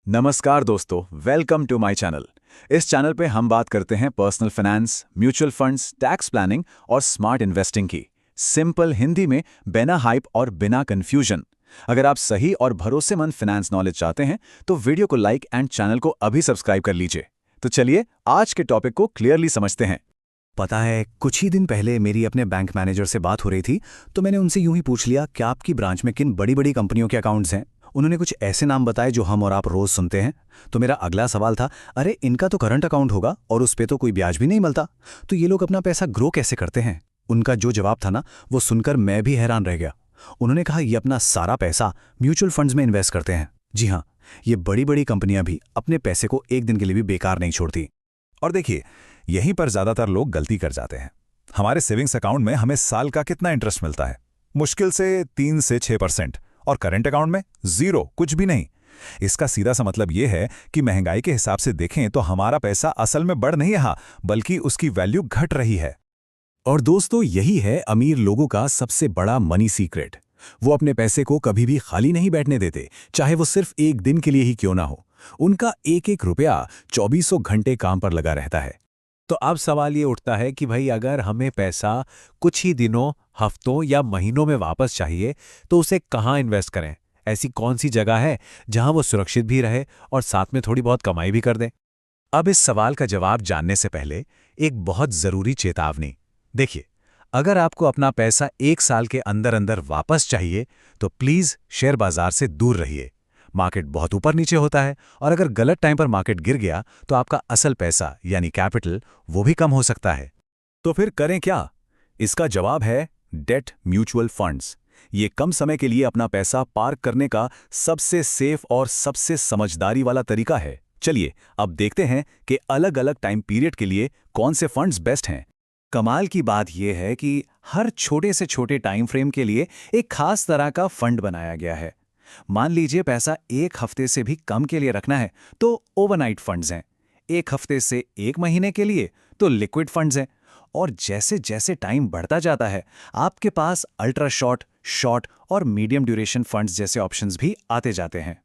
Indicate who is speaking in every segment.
Speaker 1: नमस्कार दोस्तों, welcome to my channel. इस चैनल पे हम बात करते हैं personal finance, mutual funds, tax planning और स्मार्ट इन्वेस्टिंग की, सिंपल हिंदी में, बिना हाइप और बिना कंफ्यूजन। अगर आप सही और भरोसेमंद फाइनेंस नॉलेज चाहते हैं तो वीडियो को लाइक एंड चैनल को अभी सब्सक्राइब कर लीजिए। तो चलिए आज के टॉपिक को क्लियरली समझते हैं।
Speaker 2: पता है, कुछ ही दिन पहले मेरी अपने बैंक मैनेजर से बात हो रही थी, तो मैंने उनसे यूं ही पूछ लिया कि आपकी ब्रांच में किन बड़ी बड़ी कंपनियों के अकाउंट्स हैं। उन्होंने कुछ ऐसे नाम बताए जो हम और आप रोज सुनते हैं। तो मेरा अगला सवाल था, अरे इनका तो करंट अकाउंट होगा और उस पे तो कोई ब्याज भी नहीं मिलता, तो ये लोग अपना पैसा ग्रो कैसे करते हैं? उनका जो जवाब था ना, वो सुनकर मैं भी हैरान रह गया। उन्होंने कहा, ये अपना सारा पैसा म्यूचुअल फंड्स में इन्वेस्ट करते हैं। जी हाँ, ये बड़ी बड़ी कंपनियां भी अपने पैसे को एक दिन के लिए भी बेकार नहीं छोड़ती।
Speaker 3: और देखिए, यहीं पर ज्यादातर लोग गलती कर जाते हैं। हमारे सेविंग्स अकाउंट में हमें साल का कितना इंटरेस्ट मिलता है? मुश्किल से 3 से 6%। और करंट अकाउंट में 0, कुछ भी नहीं। इसका सीधा सा मतलब यह है कि महंगाई के हिसाब से देखें तो हमारा पैसा असल में बढ़ नहीं रहा, बल्कि उसकी वैल्यू घट रही है।
Speaker 2: और दोस्तों, यही है अमीर लोगों का सबसे बड़ा मनी सीक्रेट। वो अपने पैसे को कभी भी खाली नहीं बैठने देते, चाहे वो सिर्फ एक दिन के लिए ही क्यों ना हो। उनका एक एक रुपया 2400 घंटे काम पर लगा रहता है।
Speaker 4: तो अब सवाल ये उठता है कि भाई अगर हमें पैसा कुछ ही दिनों, हफ्तों या महीनों में वापस चाहिए तो उसे कहाँ इन्वेस्ट करें? ऐसी कौन सी जगह है जहां वो सुरक्षित भी रहे और साथ में थोड़ी बहुत कमाई भी कर दे?
Speaker 3: अब इस सवाल का जवाब जानने से पहले एक बहुत जरूरी चेतावनी। देखिए, अगर आपको अपना पैसा 1 साल के अंदर अंदर वापस चाहिए तो प्लीज शेयर बाजार से दूर रहिए। मार्केट बहुत ऊपर नीचे होता है और अगर गलत टाइम पर मार्केट गिर गया तो आपका असल पैसा यानी कैपिटल वो भी कम हो सकता है।
Speaker 1: तो फिर करें क्या? इसका जवाब है डेट म्यूचुअल फंड्स। ये कम समय के लिए अपना पैसा पार्क करने का सबसे सेफ और सबसे समझदारी वाला तरीका है। चलिए अब देखते हैं कि अलग अलग टाइम पीरियड के लिए कौन से फंड्स बेस्ट हैं। कमाल की बात यह है कि हर छोटे से छोटे टाइम फ्रेम के लिए एक खास तरह का फंड बनाया गया है। मान लीजिए पैसा 1 हफ्ते से भी कम के लिए रखना है तो ओवरनाइट फंड्स हैं। 1 हफ्ते से 1 महीने के लिए तो लिक्विड फंड्स हैं। और जैसे जैसे टाइम बढ़ता जाता है आपके पास अल्ट्रा शॉर्ट, शॉर्ट और मीडियम ड्यूरेशन फंड्स जैसे ऑप्शंस भी आते जाते हैं।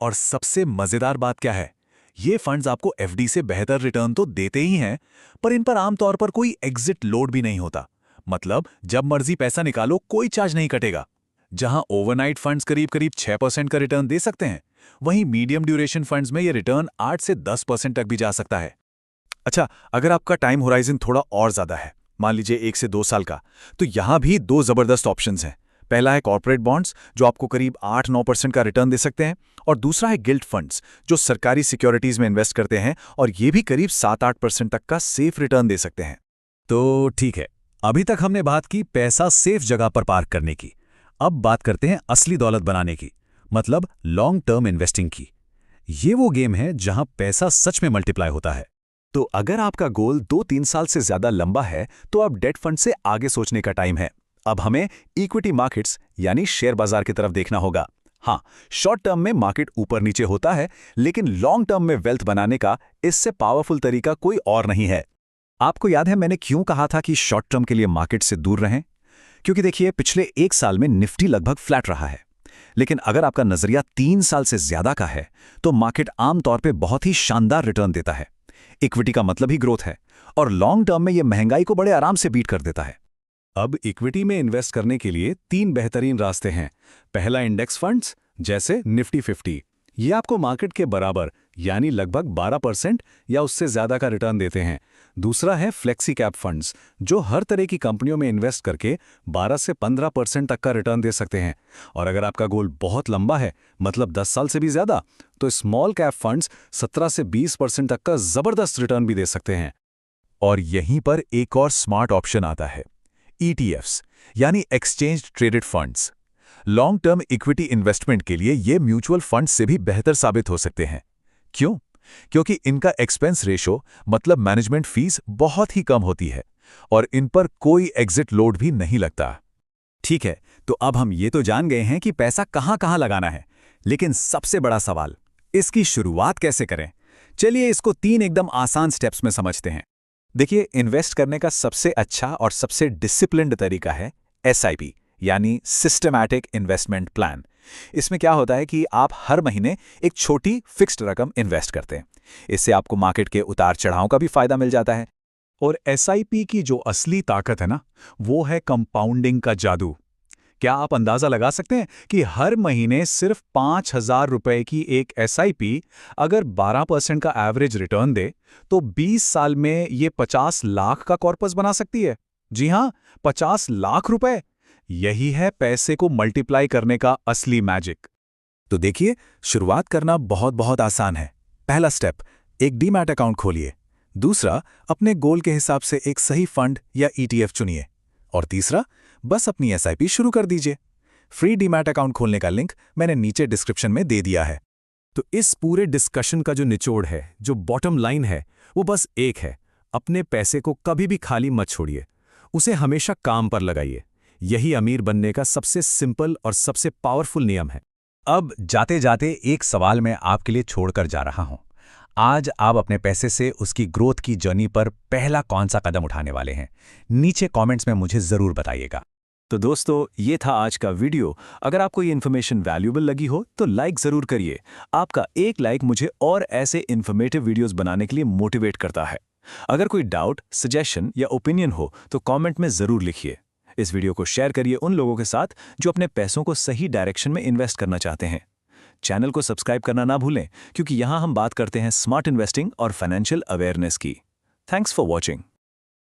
Speaker 3: और सबसे मजेदार बात क्या है? ये फंड्स आपको एफडी से बेहतर रिटर्न तो देते ही हैं, पर इन पर आमतौर पर कोई एग्जिट लोड भी नहीं होता। मतलब जब मर्जी पैसा निकालो, कोई चार्ज नहीं कटेगा। जहां ओवरनाइट फंड्स करीब करीब 6% का रिटर्न दे सकते हैं, वहीं मीडियम ड्यूरेशन फंड्स में यह रिटर्न 8 से 10% तक भी जा सकता है। अच्छा, अगर आपका टाइम होराइजन थोड़ा और ज्यादा है, मान लीजिए 1 से 2 साल का, तो यहां भी 2 जबरदस्त ऑप्शंस हैं। पहला है कॉर्पोरेट बॉन्ड्स, जो आपको करीब 8-9% का रिटर्न दे सकते हैं, और दूसरा है गिल्ट फंड्स, जो सरकारी सिक्योरिटीज में इन्वेस्ट करते हैं और ये भी करीब 7-8% तक का सेफ रिटर्न दे सकते हैं। तो ठीक है, अभी तक हमने बात की पैसा सेफ जगह पर पार्क करने की। अब बात करते हैं असली दौलत बनाने की, मतलब लॉन्ग टर्म इन्वेस्टिंग की। ये वो गेम है जहां पैसा सच में मल्टीप्लाई होता है।
Speaker 1: तो अगर आपका गोल 2-3 साल से ज्यादा लंबा है तो अब डेट फंड से आगे सोचने का टाइम है। अब हमें इक्विटी मार्केट्स यानी शेयर बाजार की तरफ देखना होगा। हाँ, शॉर्ट टर्म में मार्केट ऊपर नीचे होता है, लेकिन लॉन्ग टर्म में वेल्थ बनाने का इससे पावरफुल तरीका कोई और नहीं है। आपको याद है मैंने क्यों कहा था कि शॉर्ट टर्म के लिए मार्केट से दूर रहें? क्योंकि देखिए, पिछले 1 साल में निफ्टी लगभग फ्लैट रहा है। लेकिन अगर आपका नजरिया 3 साल से ज्यादा का है तो मार्केट आमतौर पर बहुत ही शानदार रिटर्न देता है। इक्विटी का मतलब ही ग्रोथ है, और लॉन्ग टर्म में यह महंगाई को बड़े आराम से बीट कर देता है। अब इक्विटी में इन्वेस्ट करने के लिए 3 बेहतरीन रास्ते हैं। पहला, इंडेक्स फंड्स जैसे निफ्टी 50। ये आपको मार्केट के बराबर यानी लगभग 12% या उससे ज्यादा का रिटर्न देते हैं। दूसरा है फ्लेक्सी कैप फंड्स, जो हर तरह की कंपनियों में इन्वेस्ट करके 12 से 15% तक का रिटर्न दे सकते हैं। और अगर आपका गोल बहुत लंबा है, मतलब 10 साल से भी ज्यादा, तो स्मॉल कैप फंड्स 17 से 20% तक का जबरदस्त रिटर्न भी दे सकते हैं।
Speaker 3: और यहीं पर एक और स्मार्ट ऑप्शन आता है, ETFs यानी exchange traded funds. Long term equity investment के लिए ये म्यूचुअल फंड्स से भी बेहतर साबित हो सकते हैं। क्यों? क्योंकि इनका एक्सपेंस रेशो मतलब मैनेजमेंट फीस बहुत ही कम होती है और इन पर कोई एग्जिट लोड भी नहीं लगता।
Speaker 1: ठीक है, तो अब हम ये तो जान गए हैं कि पैसा कहाँ लगाना है, लेकिन सबसे बड़ा सवाल, इसकी शुरुआत कैसे करें? चलिए इसको 3 एकदम आसान स्टेप्स में समझते हैं। देखिए, इन्वेस्ट करने का सबसे अच्छा और सबसे डिसिप्लिन्ड तरीका है SIP यानी सिस्टमैटिक इन्वेस्टमेंट प्लान। इसमें क्या होता है कि आप हर महीने एक छोटी फिक्स्ड रकम इन्वेस्ट करते हैं। इससे आपको मार्केट के उतार चढ़ाव का भी फायदा मिल जाता है।
Speaker 3: और एसआईपी की जो असली ताकत है ना, वो है कंपाउंडिंग का जादू। क्या आप अंदाजा लगा सकते हैं कि हर महीने सिर्फ 5,000 रुपए की एक एसआईपी अगर 12% का एवरेज रिटर्न दे तो 20 साल में ये 50 लाख का कॉर्पस बना सकती है। जी हां, 50 लाख रुपए। यही है पैसे को मल्टीप्लाई करने का असली मैजिक।
Speaker 1: तो देखिए, शुरुआत करना बहुत बहुत आसान है। पहला स्टेप, एक डीमैट अकाउंट खोलिए। दूसरा, अपने गोल के हिसाब से एक सही फंड या ईटीएफ चुनिए। और तीसरा, बस अपनी एसआईपी शुरू कर दीजिए। फ्री डीमैट अकाउंट खोलने का लिंक मैंने नीचे डिस्क्रिप्शन में दे दिया है।
Speaker 4: तो इस पूरे डिस्कशन का जो निचोड़ है, जो बॉटम लाइन है, वो बस एक है। अपने पैसे को कभी भी खाली मत छोड़िए, उसे हमेशा काम पर लगाइए। यही अमीर बनने का सबसे सिंपल और सबसे पावरफुल नियम है।
Speaker 1: अब जाते जाते एक सवाल मैं आपके लिए छोड़कर जा रहा हूं। आज आप अपने पैसे से उसकी ग्रोथ की जर्नी पर पहला कौन सा कदम उठाने वाले हैं? नीचे कमेंट्स में मुझे जरूर बताइएगा। तो दोस्तों, ये था आज का वीडियो। अगर आपको ये इन्फॉर्मेशन वैल्यूएबल लगी हो तो लाइक जरूर करिए। आपका एक लाइक मुझे और ऐसे इन्फॉर्मेटिव वीडियोस बनाने के लिए मोटिवेट करता है। अगर कोई डाउट, सजेशन या ओपिनियन हो तो कमेंट में जरूर लिखिए। इस वीडियो को शेयर करिए उन लोगों के साथ जो अपने पैसों को सही डायरेक्शन में इन्वेस्ट करना चाहते हैं। चैनल को सब्सक्राइब करना ना भूलें, क्योंकि यहाँ हम बात करते हैं स्मार्ट इन्वेस्टिंग और फाइनेंशियल अवेयरनेस की। Thanks for watching.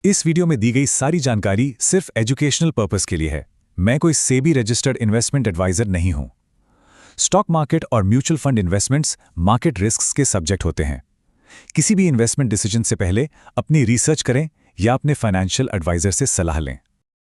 Speaker 3: इस वीडियो में दी गई सारी जानकारी सिर्फ एजुकेशनल पर्पस के लिए है। मैं कोई सेबी रजिस्टर्ड इन्वेस्टमेंट एडवाइजर नहीं हूं। स्टॉक मार्केट और mutual fund investments market risks के सब्जेक्ट होते हैं। किसी भी इन्वेस्टमेंट डिसीजन से पहले अपनी रिसर्च करें या अपने फाइनेंशियल एडवाइजर से सलाह लें।